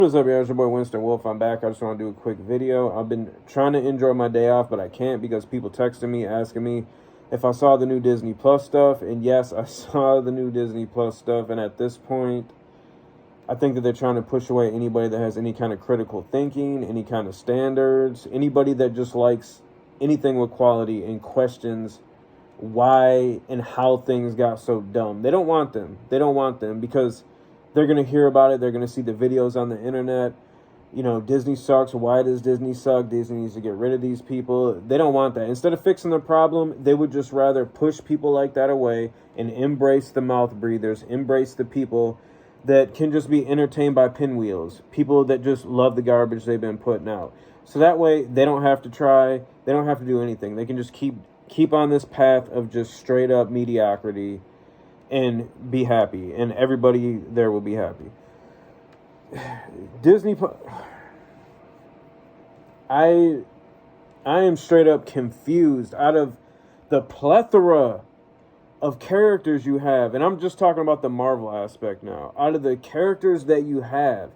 What's up, y'all? It's your boy Winston Wolf. I'm back. I just want to do a quick video. I've been trying to enjoy my day off, but I can't because people texting me, asking me if I saw the new Disney Plus stuff. And yes, I saw the new Disney Plus stuff. And at this point, I think that they're trying to push away anybody that has any kind of critical thinking, any kind of standards, anybody that just likes anything with quality and questions why and how things got so dumb. They don't want them. They don't want them because they're going to hear about it. They're going to see the videos on the internet. You know, Disney sucks. Why does Disney suck? Disney needs to get rid of these people. They don't want that. Instead of fixing the problem, they would just rather push people like that away and embrace the mouth breathers, embrace the people that can just be entertained by pinwheels, people that just love the garbage they've been putting out. So that way, they don't have to try. They don't have to do anything. They can just keep on this path of just straight up mediocrity and be happy, and everybody there will be happy. Disney, I am straight up confused out of the plethora of characters you have, and I'm just talking about the Marvel aspect now. Out of the characters that you have,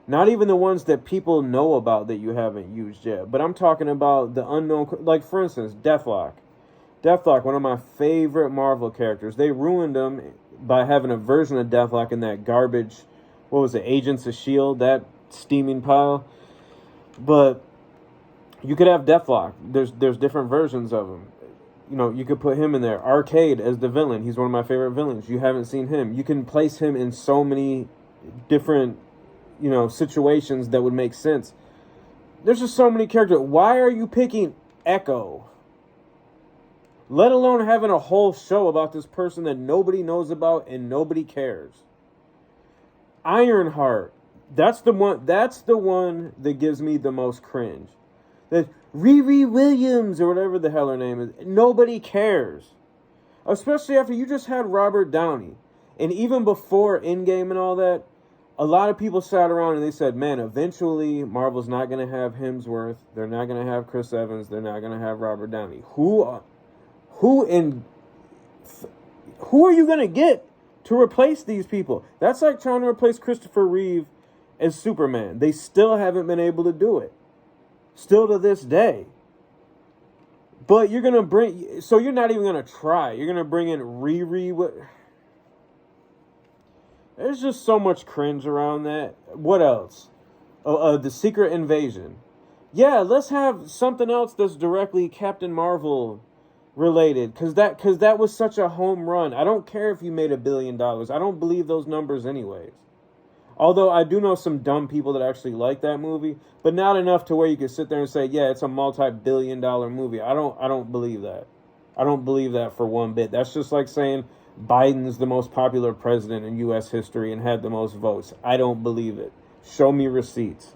not even the ones that people know about that you haven't used yet, but I'm talking about the unknown, like for instance, Deathlock. Deathlock, one of my favorite Marvel characters. They ruined him by having a version of Deathlock in that garbage, what was it, Agents of S.H.I.E.L.D., that steaming pile. But you could have Deathlock. There's different versions of him. You know, you could put him in there. Arcade as the villain. He's one of my favorite villains. You haven't seen him. You can place him in so many different, situations that would make sense. There's just so many characters. Why are you picking Echo? Let alone having a whole show about this person that nobody knows about and nobody cares. Ironheart. That's the one that gives me the most cringe. That Riri Williams or whatever the hell her name is. Nobody cares. Especially after you just had Robert Downey. And even before Endgame and all that, a lot of people sat around and they said, man, eventually Marvel's not going to have Hemsworth. They're not going to have Chris Evans. They're not going to have Robert Downey. Who are you going to get to replace these people? That's like trying to replace Christopher Reeve as Superman. They still haven't been able to do it. Still to this day. But you're not even going to try. You're going to bring in Riri. There's just so much cringe around that. What else? The Secret Invasion. Yeah, let's have something else that's directly Captain Marvel related, because that was such a home run. I don't care if you made $1 billion. I don't believe those numbers anyways. Although I do know some dumb people that actually like that movie, but not enough to where you can sit there and say, yeah, it's a multi-billion-dollar movie. I don't believe that. I don't believe that for one bit. That's just like saying Biden's the most popular president in U.S. history and had the most votes. I don't believe it. Show me receipts.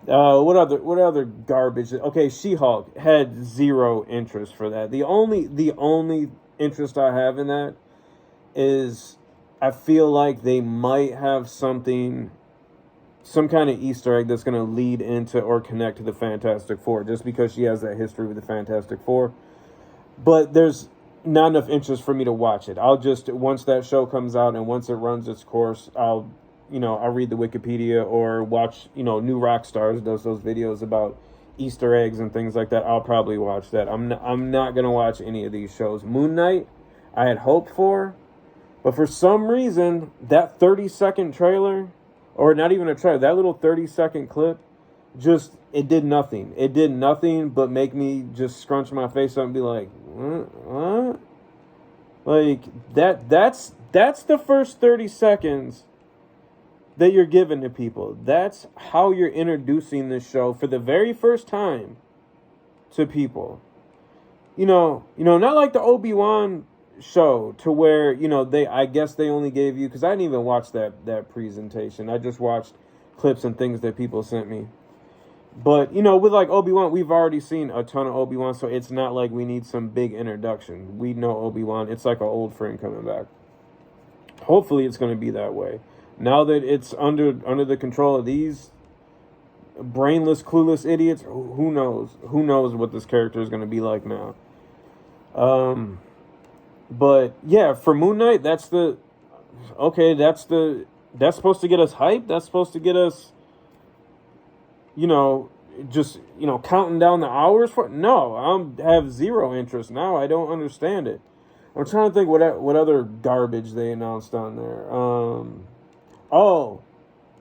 What other garbage? Okay, She-Hulk had zero interest for that. The only interest I have in that is I feel like they might have some kind of Easter egg that's going to lead into or connect to the Fantastic Four, just because she has that history with the Fantastic Four. But there's not enough interest for me to watch it. I'll just, once that show comes out and once it runs its course, I'll read the Wikipedia or watch, New Rockstars does those videos about Easter eggs and things like that. I'll probably watch that. I'm not going to watch any of these shows. Moon Knight, I had hoped for, but for some reason, that 30-second trailer, or not even a trailer, that little 30-second clip, it did nothing. It did nothing but make me just scrunch my face up and be like, what? Like, that's the first 30 seconds that you're giving to people. That's how you're introducing this show for the very first time to people. Not like the Obi-Wan show to where, I guess they only gave you, because I didn't even watch that presentation. I just watched clips and things that people sent me. But, with like Obi-Wan, we've already seen a ton of Obi-Wan, so it's not like we need some big introduction. We know Obi-Wan. It's like an old friend coming back. Hopefully it's going to be that way. Now that it's under the control of these brainless, clueless idiots, who knows? Who knows what this character is going to be like now? But yeah, for Moon Knight, that's the That's supposed to get us hyped. That's supposed to get us, you know, just, counting down the hours for it. No, I have zero interest now. I don't understand it. I'm trying to think what other garbage they announced on there. Oh,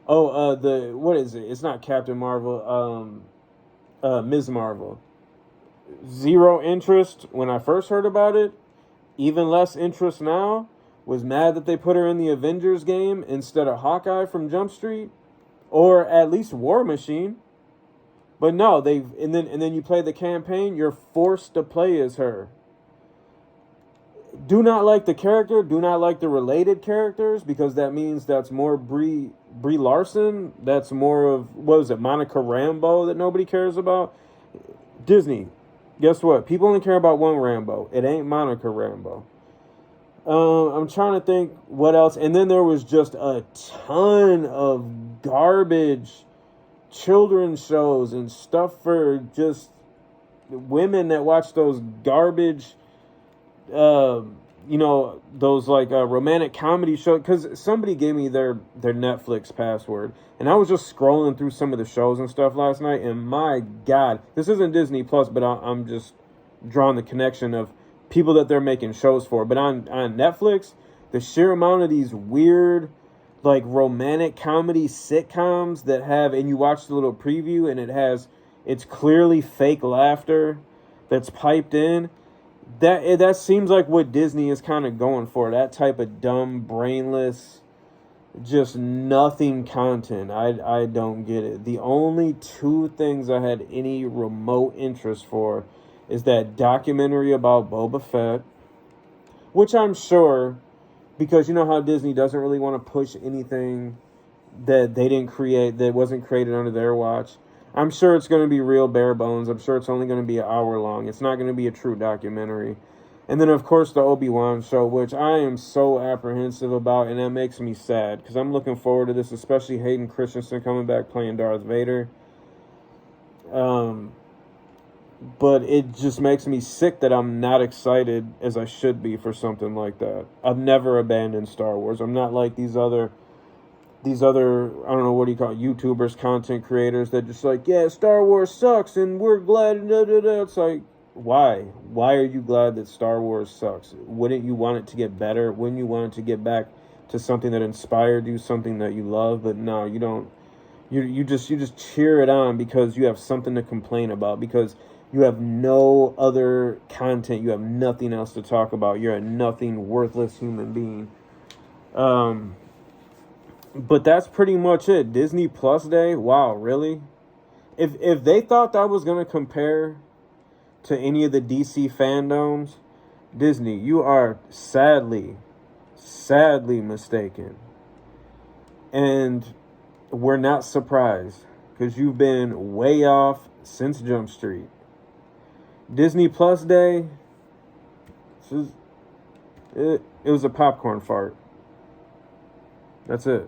the what is it? It's not Captain Marvel. Ms. Marvel. Zero interest when I first heard about it. Even less interest now. Was mad that they put her in the Avengers game instead of Hawkeye from Jump Street, or at least War Machine. But no, and then you play the campaign. You're forced to play as her. Do not like the character. Do not like the related characters, because that means that's more Brie Larson. That's more of, what is it, Monica Rambeau that nobody cares about. Disney, guess what? People only care about one Rambeau. It ain't Monica Rambeau. I'm trying to think what else. And then there was just a ton of garbage children's shows and stuff for just women that watch those garbage, those like romantic comedy shows. Because somebody gave me their Netflix password, and I was just scrolling through some of the shows and stuff last night, and my God, this isn't Disney Plus, but I'm just drawing the connection of people that they're making shows for. But on Netflix, the sheer amount of these weird, like, romantic comedy sitcoms that have, and you watch the little preview and it's clearly fake laughter that's piped in. That seems like what Disney is kind of going for. That type of dumb, brainless, just nothing content. I don't get it. The only two things I had any remote interest for is that documentary about Boba Fett, which I'm sure, because you know how Disney doesn't really want to push anything that they didn't create, that wasn't created under their watch. I'm sure it's going to be real bare bones. I'm sure it's only going to be an hour long. It's not going to be a true documentary. And then, of course, the Obi-Wan show, which I am so apprehensive about, and that makes me sad, because I'm looking forward to this, especially Hayden Christensen coming back playing Darth Vader. But it just makes me sick that I'm not excited as I should be for something like that. I've never abandoned Star Wars. I'm not like these other, I don't know, what do you call it, YouTubers, content creators that just like, yeah, Star Wars sucks and we're glad. Da, da, da. It's like, why? Why are you glad that Star Wars sucks? Wouldn't you want it to get better? Wouldn't you want it to get back to something that inspired you, something that you love? But no, you don't. You just cheer it on because you have something to complain about, because you have no other content. You have nothing else to talk about. You're a nothing, worthless human being. But that's pretty much it. Disney Plus Day. Wow, really? If they thought that was going to compare to any of the DC fandoms, Disney, you are sadly mistaken. And we're not surprised, because you've been way off since Jump Street. Disney Plus Day, it was a popcorn fart. That's it.